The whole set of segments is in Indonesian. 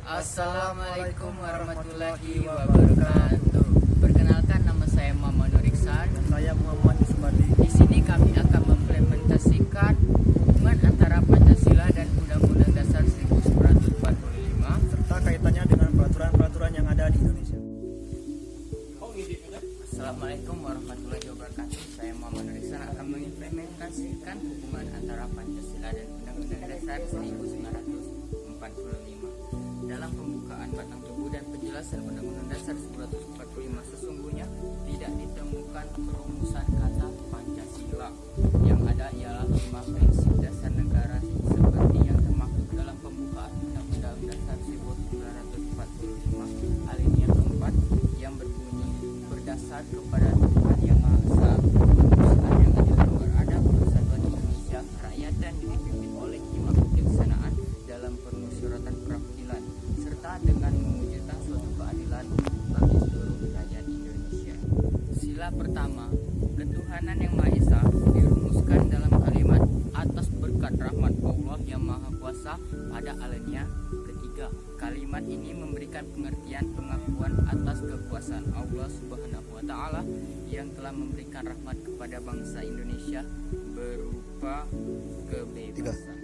Assalamualaikum warahmatullahi wabarakatuh. Perkenalkan, nama saya Muhammad Nur Iksan. Saya Muhammad Ismadi. Di sini kami akan mengimplementasikan hubungan antara Pancasila dan Undang-Undang Dasar 1945 serta kaitannya dengan peraturan-peraturan yang ada di Indonesia. Assalamualaikum warahmatullahi wabarakatuh. Saya Muhammad Nur Iksan akan mengimplementasikan hubungan antara Pancasila dan Undang-Undang Dasar 1945. Dalam pembukaan batang tubuh dan penjelasan Undang-Undang Dasar 1945, sesungguhnya tidak ditemukan perumusan kata Pancasila. Yang ada ialah 5 prinsip dasar negara seperti yang termaktub dalam pembukaan Undang-Undang Dasar 1945 alinea keempat yang berbunyi, berdasar kepada Tuhan Yang Maha Esa, kemanusiaan yang adil dan beradab, persatuan Indonesia, kerakyatan yang dipimpin oleh jiwa kebijaksanaan dalam permusyawaratan perwakilan, serta dengan mewujudkan suatu keadilan bagi seluruh rakyat Indonesia. Sila pertama, ketuhanan Yang Maha Esa dirumuskan dalam kalimat atas berkat rahmat Allah Yang Maha Kuasa pada alinea ketiga. Kalimat ini memberikan pengertian pengakuan atas kekuasaan Allah Subhanahu wa Ta'ala yang telah memberikan rahmat kepada bangsa Indonesia berupa kebebasan.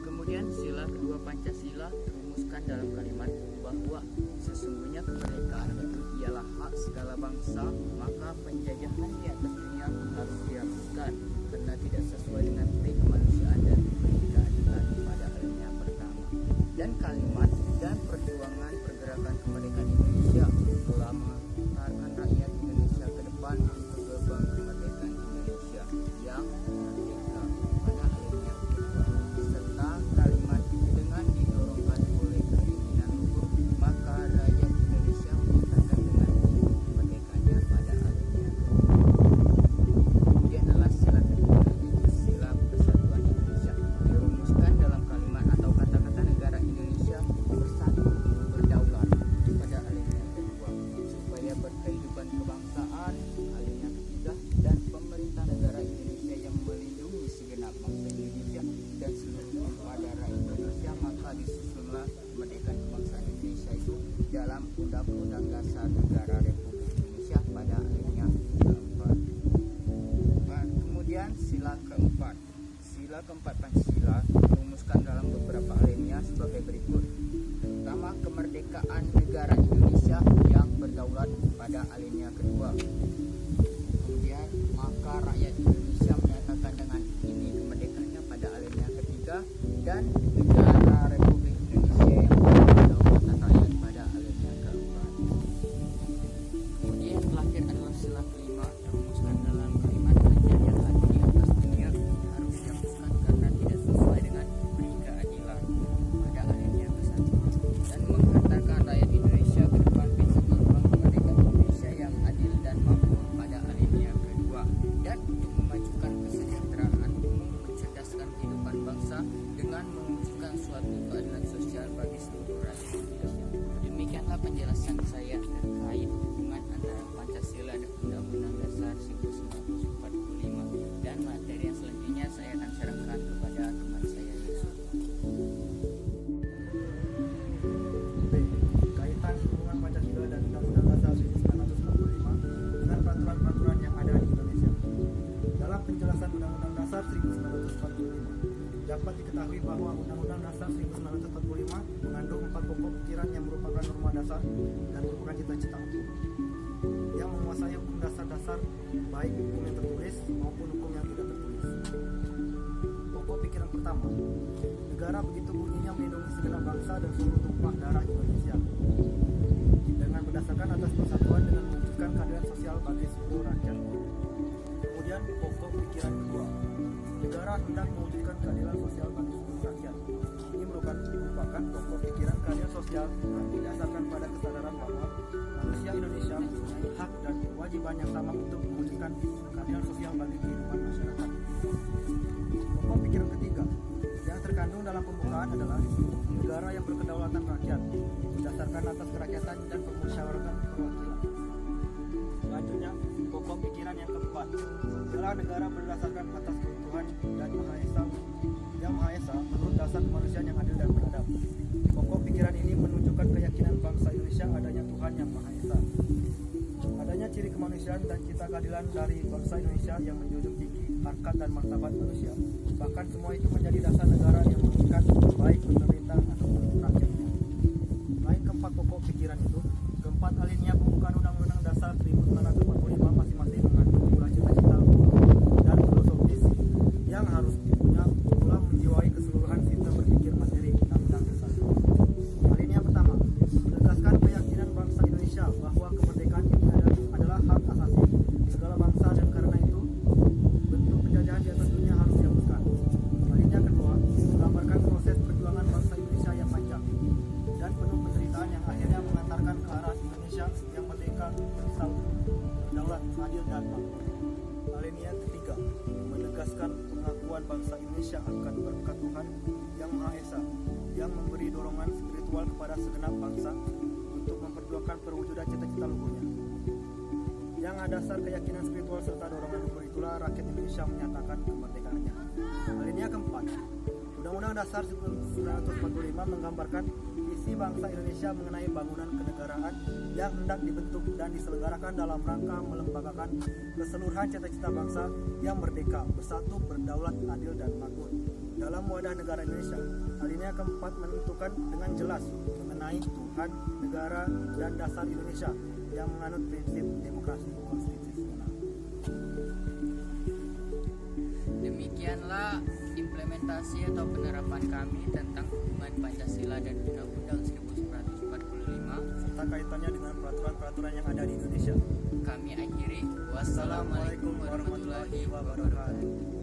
Kemudian sila kedua Pancasila dirumuskan dalam kalimat bahwa sesungguhnya kemerdekaan itu ialah hak segala bangsa, maka penjajahan di atas dunia harus dihapuskan karena tidak sesuai dengan peri kemanusiaan dan peri keadilan pada alinea pertama. Dan kalimat dan perjuangan pergerakan kemerdekaan Indonesia telah mengantarkan rakyat Indonesia ke depan untuk gerbang kemerdekaan Indonesia yang merdeka pada alinea kedua, serta kalimat dengan didorongkan oleh keinginan luhur, maka rakyat Indonesia menyatakan dengan kemerdekaannya pada alinea kedua. Kemudian adalah sila ketiga, yaitu sila persatuan Indonesia, dirumuskan dalam kalimat atau kata-kata negara Indonesia bersatu berdaulat pada alinea kedua, supaya berkehidupan kebangsaan alinea ketiga, dan pemerintah negara Indonesia yang melindungi segenap bangsa Indonesia dan seluruh tumpah darah Indonesia, maka disusunlah kemerdekaan kebangsaan Indonesia itu dalam Undang-Undang Dasar Negara Republik Indonesia pada alinea keempat. Kemudian sila keempat. Sila keempat Pancasila dirumuskan dalam beberapa alinea sebagai berikut. Pertama, kemerdekaan negara Indonesia yang berdaulat pada alinea kedua. Kemudian, maka rakyat Indonesia menyatakan dengan ini kemerdekaannya pada alinea ketiga, dan negara Republik Indonesia yang berdaulat rakyat pada alinea keempat. Kemudian terakhir adalah sila kelima, dirumuskan dalam kalimat rakyat yang ada di atas dunia harus dihapuskan karena tidak sesuai dengan peri keadilan pada alinea ke-1, dan menghantarkan rakyat Indonesia ke depan prinsip gerbang kemerdekaan Indonesia yang adil dan makmur pada alinea kedua, dan untuk memajukan kesejahteraan umum, mencerdaskan kehidupan bangsa dengan mewujudkan suatu keadilan sosial bagi seluruh rakyat Indonesia. Demikianlah penjelasan saya terkait hubungan antara Pancasila dan Undang-Undang Dasar 1945, dan materi yang selanjutnya saya akan serahkan kepada teman saya Yusuf. B. Kaitan hubungan Pancasila dan Undang-Undang Dasar 1945 dengan peraturan-peraturan yang ada di Indonesia. Dalam penjelasan Undang-Undang Dasar 1945, dapat diketahui bahwa Undang-Undang Dasar 1945 mengandung 4 pokok pikiran yang merupakan norma dasar dan merupakan cita-cita hukum yang menguasai hukum dasar-dasar, baik hukum yang tertulis maupun hukum yang tidak tertulis. Pokok pikiran pertama, negara begitu bunyinya melindungi segenap bangsa dan seluruh tumpah darah Indonesia dengan berdasarkan atas persatuan dengan mewujudkan keadilan sosial bagi seluruh rakyat. Kemudian pokok pikiran kedua, negara hendak mewujudkan keadilan sosial bagi seluruh rakyat. Ini merupakan pokok pikiran keadilan sosial yang didasarkan pada kesadaran bahwa manusia Indonesia mempunyai hak dan kewajiban yang sama untuk mewujudkan keadilan sosial bagi kehidupan masyarakat. Pokok pikiran ketiga yang terkandung dalam pembukaan adalah negara yang berkedaulatan rakyat berdasarkan atas kerakyatan dan permusyawaratan perwakilan. Selanjutnya, pokok pikiran yang keempat adalah negara berdasarkan atas keutuhan dan Maha Esa menurut dasar kemanusiaan yang adil dan beradab. Pokok pikiran ini menunjukkan Tuhan Yang Maha Esa. Adanya ciri kemanusiaan dan cita keadilan dari bangsa Indonesia yang menjunjung tinggi harkat dan martabat manusia. Bahkan semua itu menjadi dasar negara yang mengikat baik pemerintah ataupun rakyatnya. Lain keempat pokok pikiran itu, keempat alinea pembukaan Undang-Undang Dasar 1945 masing-masing mengandung pula cita-cita dan filosofis yang harus dipunya pula menjiwai keseluruhan sistem berpikir materi Undang-Undang Dasar. Alinea pertama, menegaskan keyakinan bangsa Indonesia bahwa kemerdekaan ini adalah hak asasi segala bangsa dan karena itu bentuk penjajahan di atas dunia harus dihapuskan. Alinea kedua, menggambarkan proses perjuangan bangsa Indonesia yang panjang dan penuh penderitaan yang akhirnya mengantarkan ke arah Indonesia yang merdeka, bersatu, berdaulat, adil dan makmur. Alinea ketiga, menegaskan pengakuan bangsa Indonesia akan berkat Tuhan Yang Maha Esa yang memberi dorongan spiritual kepada segenap bangsa untuk memperjuangkan perwujudan cita-cita luhurnya. Yang ada dasar keyakinan spiritual serta dorongan luhur itulah rakyat Indonesia menyatakan kemerdekaannya. Alinea keempat, Undang-Undang Dasar 1945 menggambarkan visi bangsa Indonesia mengenai bangunan kenegaraan yang hendak dibentuk dan diselenggarakan dalam rangka melembagakan keseluruhan cita-cita bangsa yang merdeka, bersatu, berdaulat, adil dan makmur dalam wadah negara Indonesia. Alinea keempat menentukan dengan jelas mengenai Tuhan, negara, dan dasar Indonesia yang menganut prinsip demokrasi konstitusional. Demikianlah implementasi atau penerapan kami tentang hubungan Pancasila dan Undang-Undang 1945 serta kaitannya dengan peraturan-peraturan yang ada di Indonesia. kami akhiri. Wassalamualaikum warahmatullahi wabarakatuh.